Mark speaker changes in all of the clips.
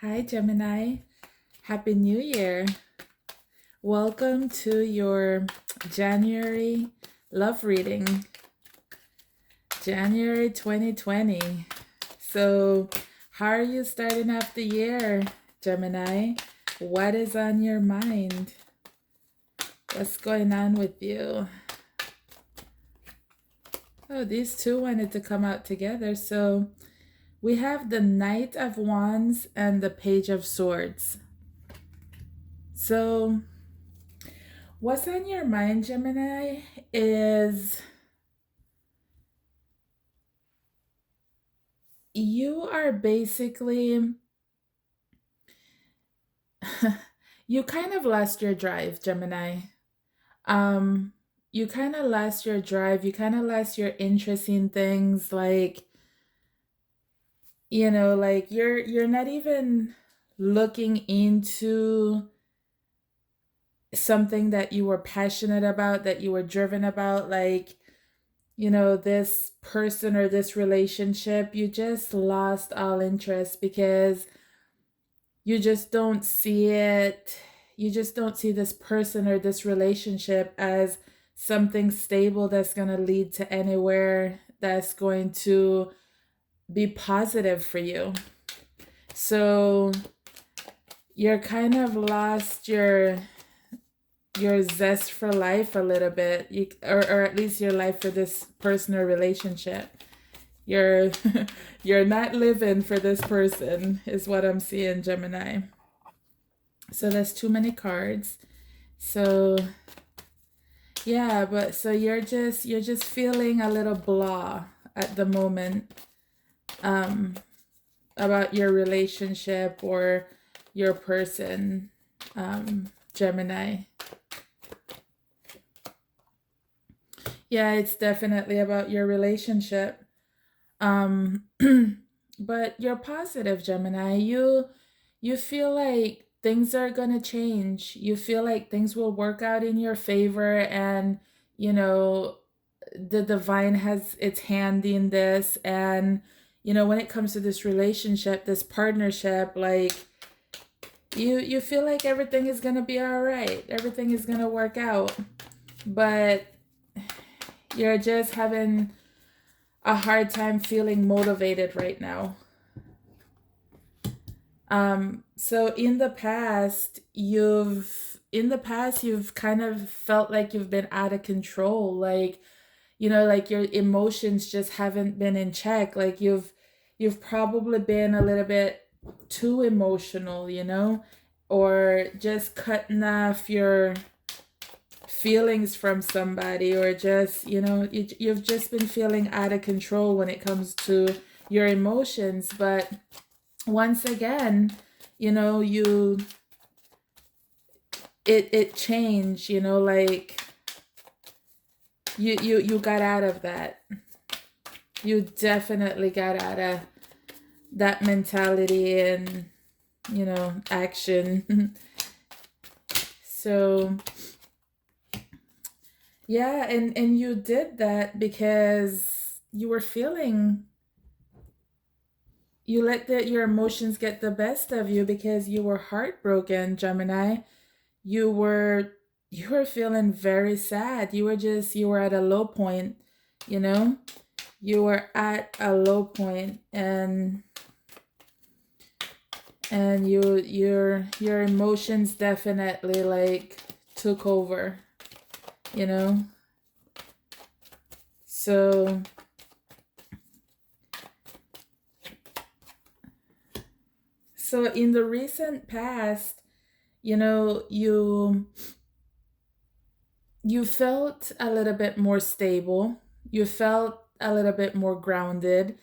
Speaker 1: Hi, Gemini. Happy New Year. Welcome to your January love reading, January 2020. So, how are you starting off the year, Gemini? What is on your mind? What's going on with you? Oh, these two wanted to come out together. So, we have the Knight of Wands and the Page of Swords. So, what's on your mind, Gemini, is you are basically, you kind of lost your drive, Gemini. Um, you kind of lost your drive. You kind of lost your interest in things like, like you're not even looking into something that you were passionate about, that you were driven about, like, this person or this relationship. You just lost all interest because you just don't see it. You just don't see this person or this relationship as something stable that's going to lead to anywhere that's going to be positive for you. So you're kind of lost your zest for life a little bit, or at least your life for this person or relationship. You're you're not living for this person is what I'm seeing, Gemini. So that's too many cards. So yeah, but so you're just feeling a little blah at the moment, um about your relationship or your person, Gemini. Yeah, it's definitely about your relationship. Um but you're positive, Gemini. You feel like things are going to change. You feel like things will work out in your favor, and you know the divine has its hand in this. And when it comes to this relationship, this partnership, like you feel like everything is going to be all right. Everything is going to work out. But you're just having a hard time feeling motivated right now. So in the past you've kind of felt like you've been out of control, like like your emotions just haven't been in check. Like you've probably been a little bit too emotional, or just cutting off your feelings from somebody, or just you've just been feeling out of control when it comes to your emotions. But once again, you it changed, like you got out of that. You definitely got out of that mentality and action. So yeah, and you did that because you let your emotions get the best of you because you were heartbroken, Gemini. You were feeling very sad. You were at a low point, you know? You were at a low point, and your emotions definitely like took over, you know? So in the recent past, you felt a little bit more stable. You felt a little bit more grounded,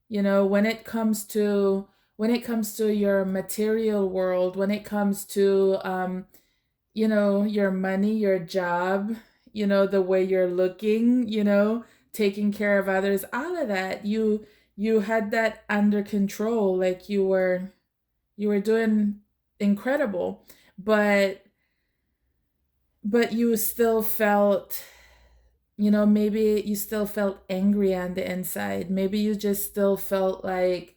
Speaker 1: when it comes to your material world, when it comes to your money, your job, the way you're looking, taking care of others, all of that. You had that under control. Like you were doing incredible. But you still felt, maybe you still felt angry on the inside. Maybe you just still felt like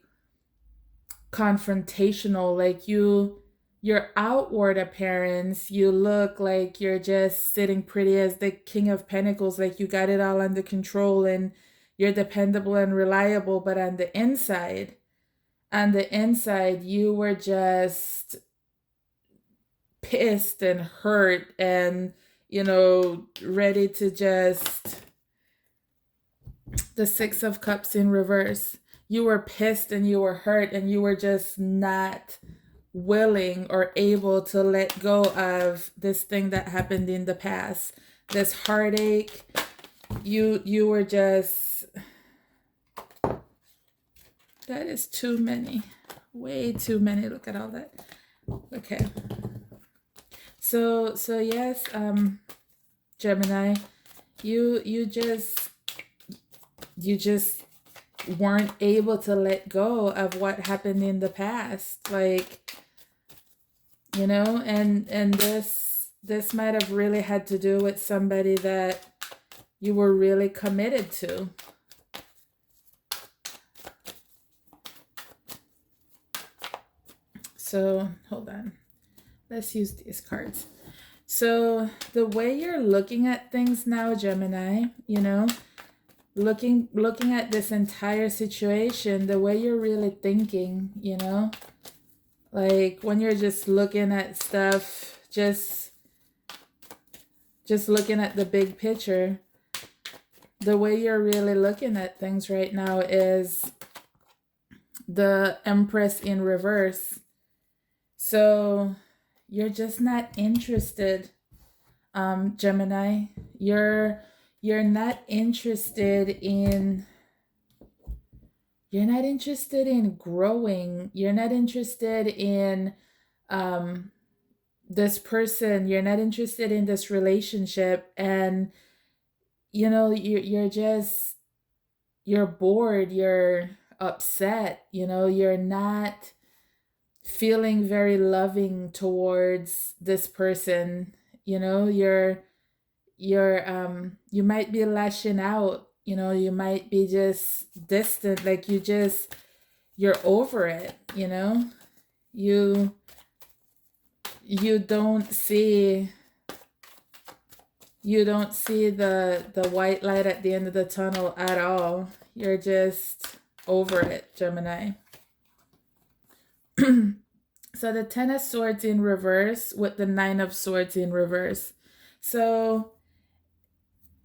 Speaker 1: confrontational. Like your outward appearance, you look like you're just sitting pretty as the King of Pentacles, like you got it all under control and you're dependable and reliable. But on the inside, you were just pissed and hurt and, ready to just, the Six of Cups in reverse. You were pissed and you were hurt and you were just not willing or able to let go of this thing that happened in the past, this heartache. You were just, that is too many, way too many. Look at all that. Okay, so yes, Gemini, you just weren't able to let go of what happened in the past, like, and this might have really had to do with somebody that you were really committed to. So hold on, let's use these cards. So the way you're looking at things now, Gemini, looking at this entire situation, the way you're really thinking, like when you're just looking at stuff, just looking at the big picture, the way you're really looking at things right now is the Empress in reverse. So you're just not interested, Gemini. You're not interested in growing. You're not interested in this person. You're not interested in this relationship, and you're bored, you're upset, you're not feeling very loving towards this person. You might be lashing out, you might be just distant, like you're over it, you don't see the white light at the end of the tunnel at all. You're just over it, Gemini. So the Ten of Swords in reverse with the Nine of Swords in reverse. So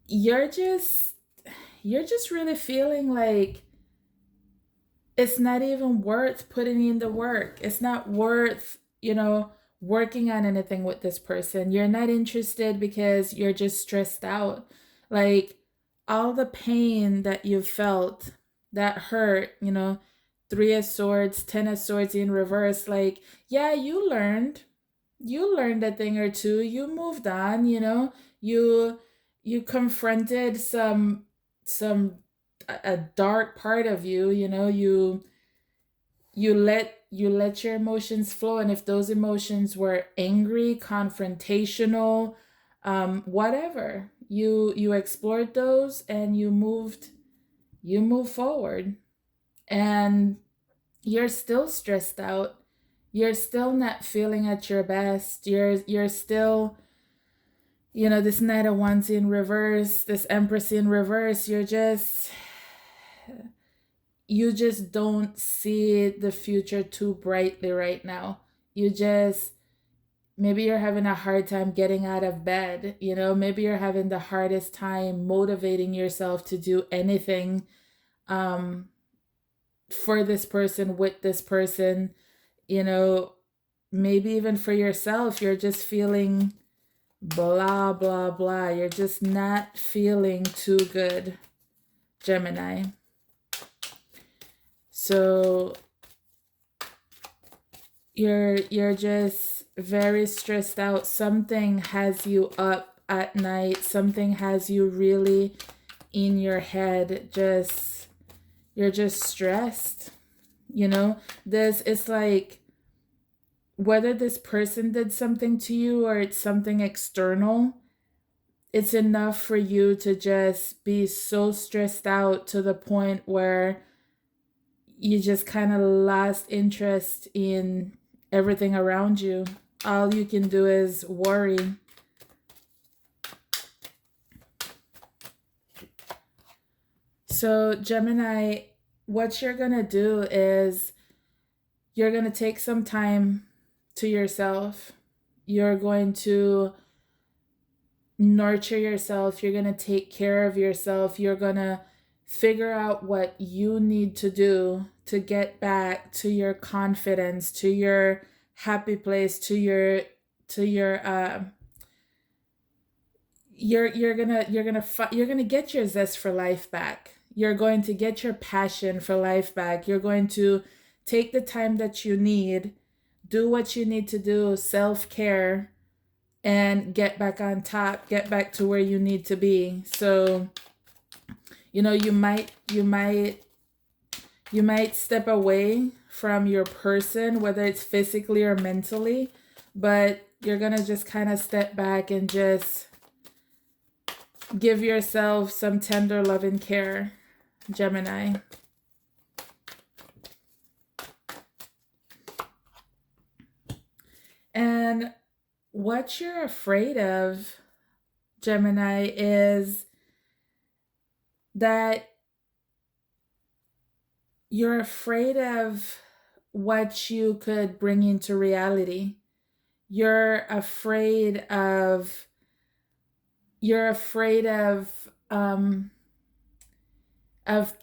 Speaker 1: you're just really feeling like it's not even worth putting in the work. It's not worth, working on anything with this person. You're not interested because you're just stressed out. Like all the pain that you felt, that hurt, Three of Swords, Ten of Swords in reverse. Like, yeah, you learned a thing or two. You moved on, you confronted a dark part of you, you let your emotions flow. And if those emotions were angry, confrontational, whatever, you explored those and you moved forward. And you're still stressed out. You're still not feeling at your best. You're still, this Knight of Wands in reverse, this Empress in reverse. You just don't see the future too brightly right now. Maybe you're having a hard time getting out of bed. Maybe you're having the hardest time motivating yourself to do anything for this person, with this person, maybe even for yourself. You're just feeling blah, blah, blah. You're just not feeling too good, Gemini. So you're just very stressed out. Something has you up at night. Something has you really in your head. You're just stressed. It's like whether this person did something to you or it's something external, it's enough for you to just be so stressed out to the point where you just kind of lost interest in everything around you. All you can do is worry. So Gemini, what you're going to do is you're going to take some time to yourself. You're going to nurture yourself. You're going to take care of yourself. You're going to figure out what you need to do to get back to your confidence, to your happy place, to your you're gonna get your zest for life back. You're going to get your passion for life back. You're going to take the time that you need, do what you need to do, self-care, and get back on top, get back to where you need to be. So, you might step away from your person, whether it's physically or mentally, but you're going to just kind of step back and just give yourself some tender love and care, Gemini. And what you're afraid of, Gemini, is that you're afraid of what you could bring into reality. You're afraid of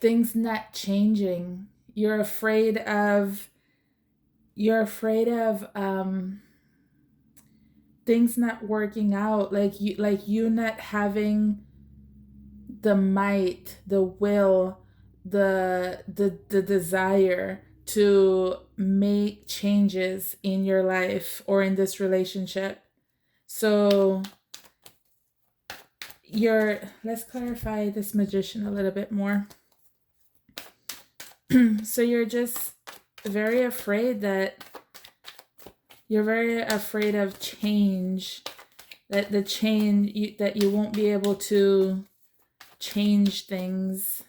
Speaker 1: things not changing. You're afraid of things not working out, like you not having the might, the will, the desire to make changes in your life or in this relationship. So let's clarify this Magician a little bit more. So you're just very afraid of change, that that you won't be able to change things.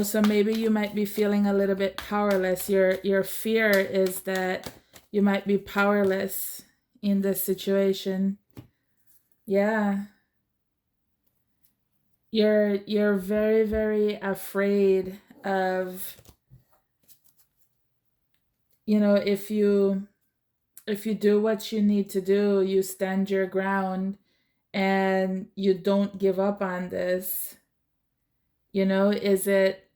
Speaker 1: So maybe you might be feeling a little bit powerless. Your fear is that you might be powerless in this situation. Yeah. You're very, very afraid of, if you do what you need to do, you stand your ground and you don't give up on this. Is it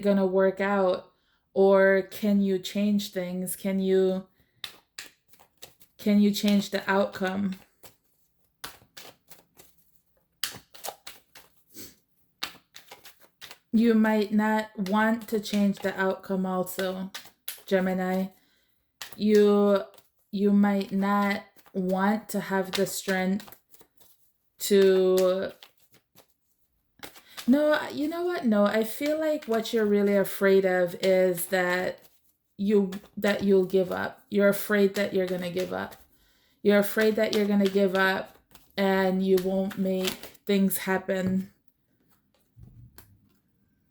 Speaker 1: going to work out, or can you change things? Can you change the outcome? You might not want to change the outcome also, Gemini. You might not want to have the strength to... No, you know what? No, I feel like what you're really afraid of is that you'll give up. You're afraid that you're going to give up. You're afraid that you're going to give up and you won't make things happen.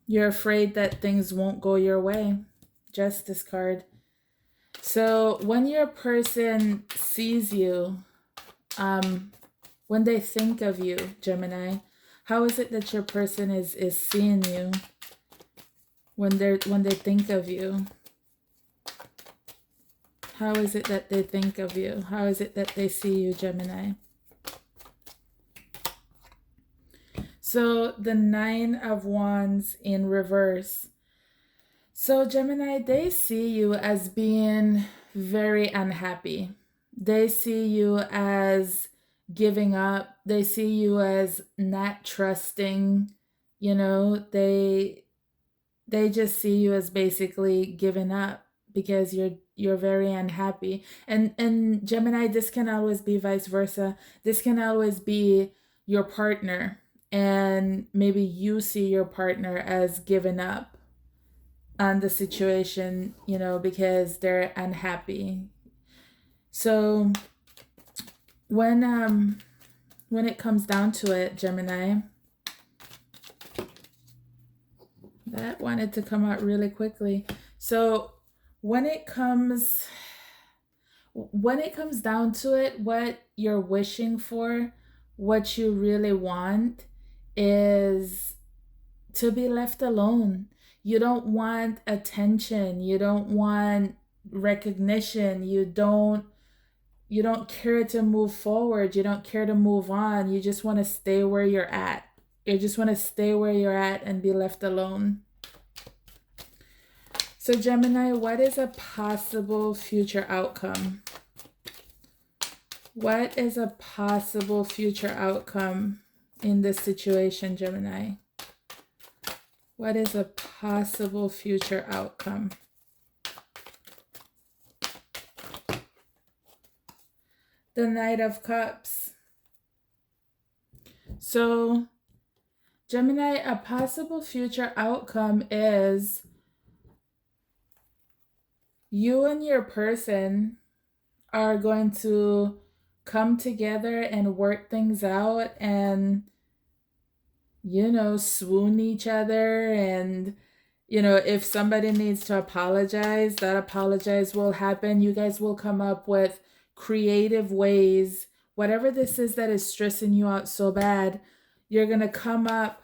Speaker 1: You're afraid that things won't go your way. Justice card. So when your person sees you, when they think of you, Gemini, how is it that your person is seeing you when they think of you? How is it that they think of you? How is it that they see you, Gemini? So the 9 of Wands in reverse. So Gemini, they see you as being very unhappy. They see you as giving up. They see you as not trusting. They just see you as basically giving up because you're very unhappy. And Gemini, this can always be vice versa. This can always be your partner, and maybe you see your partner as giving up on the situation, because they're unhappy. So when it comes down to it, Gemini, That wanted to come out really quickly. So when it comes down to it, what you're wishing for, what you really want is to be left alone. You don't want attention, you don't want recognition, you don't care to move forward, you don't care to move on. You just want to stay where you're at. You just want to stay where you're at and be left alone. So Gemini, what is a possible future outcome? What is a possible future outcome in this situation, Gemini? What is a possible future outcome? The Knight of Cups. So, Gemini, a possible future outcome is you and your person are going to come together and work things out and, swoon each other. And, if somebody needs to apologize, that apologize will happen. You guys will come up with creative ways. Whatever this is that is stressing you out so bad, you're going to come up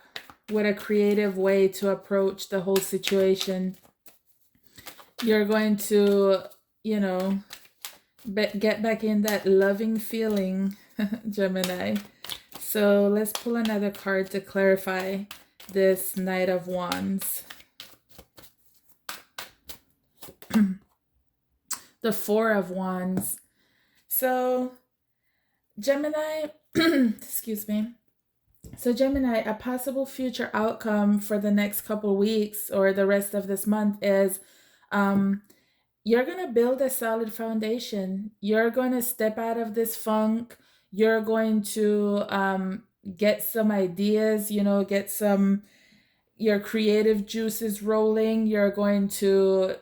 Speaker 1: with a creative way to approach the whole situation. You're going to, get back in that loving feeling, Gemini. So let's pull another card to clarify this Knight of Wands. The Four of Wands. So Gemini, excuse me. So Gemini, a possible future outcome for the next couple weeks or the rest of this month is you're going to build a solid foundation. You're going to step out of this funk. You're going to get some ideas, get your creative juices rolling. You're going to,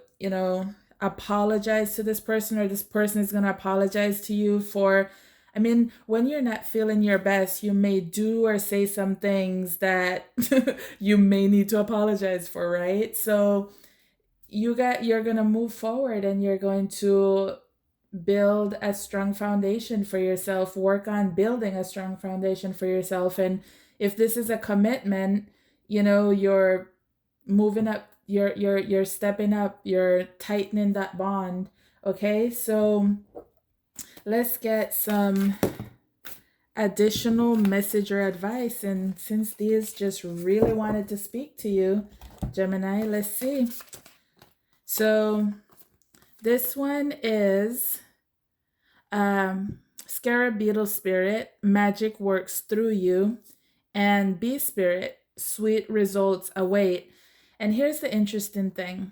Speaker 1: apologize to this person, or this person is going to apologize to you for, when you're not feeling your best, you may do or say some things that you may need to apologize for, right? So you're going to move forward and you're going to build a strong foundation for yourself, work on building a strong foundation for yourself. And if this is a commitment, you're moving up, you're stepping up, you're tightening that bond. Okay, so let's get some additional message or advice. And since these just really wanted to speak to you, Gemini, let's see. So this one is Scarab Beetle Spirit, magic works through you, and Bee Spirit, sweet results await. And here's the interesting thing,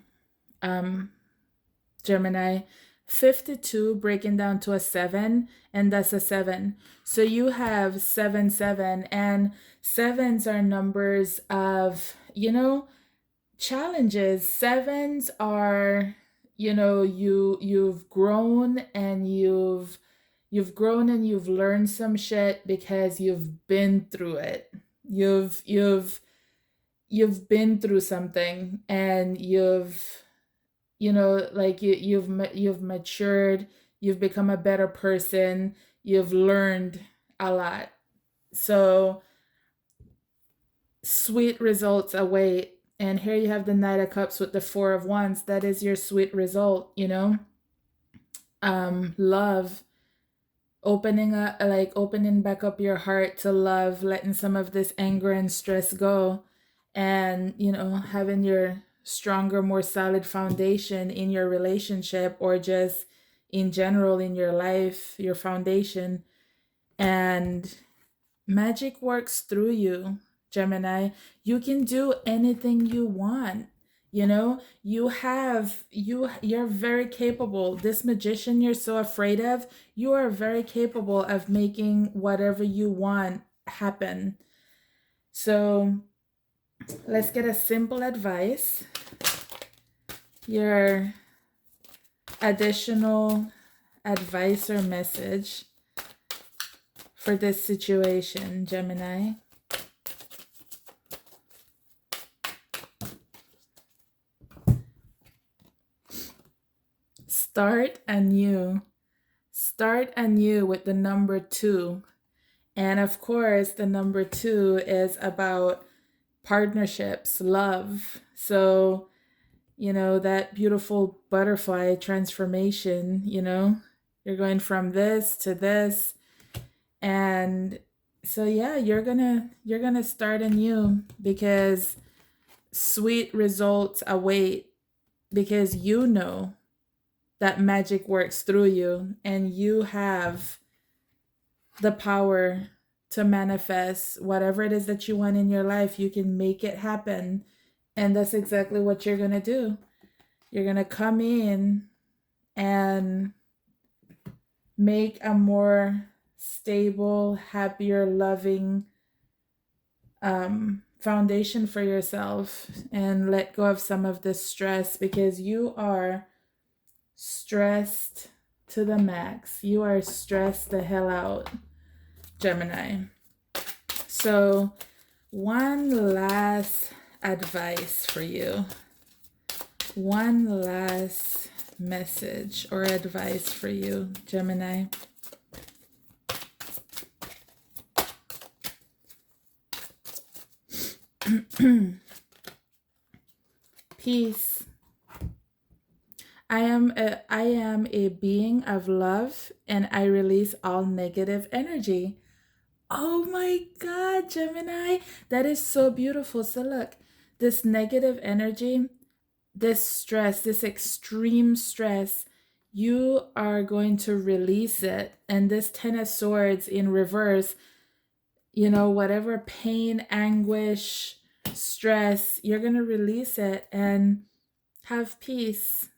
Speaker 1: Gemini, 52 breaking down to a 7, and that's a 7. So you have 7, 7, and 7s are numbers of, challenges. 7s are, you've grown and you've grown and you've learned some shit because you've been through it. You've been through something, and you've matured, you've become a better person, you've learned a lot. So sweet results await. And here you have the Knight of Cups with the Four of Wands. That is your sweet result, love, opening back up your heart to love, letting some of this anger and stress go, and, having your stronger, more solid foundation in your relationship, or just in general in your life, your foundation. And magic works through you, Gemini. You can do anything you want. You're very capable. This magician you're so afraid of, you are very capable of making whatever you want happen. So let's get a simple advice. Your additional advice or message for this situation, Gemini. Start anew. Start anew with the number 2. And of course, the number 2 is about partnerships, love. So, that beautiful butterfly transformation, you're going from this to this. And so yeah, you're going to start anew because sweet results await, because you know that magic works through you and you have the power to manifest whatever it is that you want in your life. You can make it happen. And that's exactly what you're going to do. You're going to come in and make a more stable, happier, loving foundation for yourself and let go of some of this stress, because you are stressed to the max. You are stressed the hell out, Gemini. So, one last advice for you. One last message or advice for you, Gemini. Peace. I am a being of love, and I release all negative energy. Oh my God, Gemini, that is so beautiful. So look, this negative energy, this stress, this extreme stress, you are going to release it. And this 10 of Swords in reverse, whatever pain, anguish, stress, you're going to release it and have peace.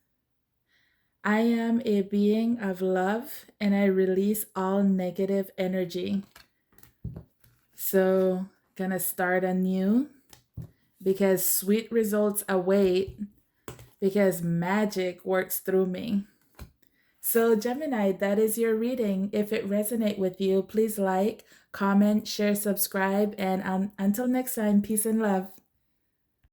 Speaker 1: I am a being of love, and I release all negative energy. So, gonna start anew because sweet results await, because magic works through me. So, Gemini, that is your reading. If it resonates with you, please like, comment, share, subscribe, and until next time, peace and love.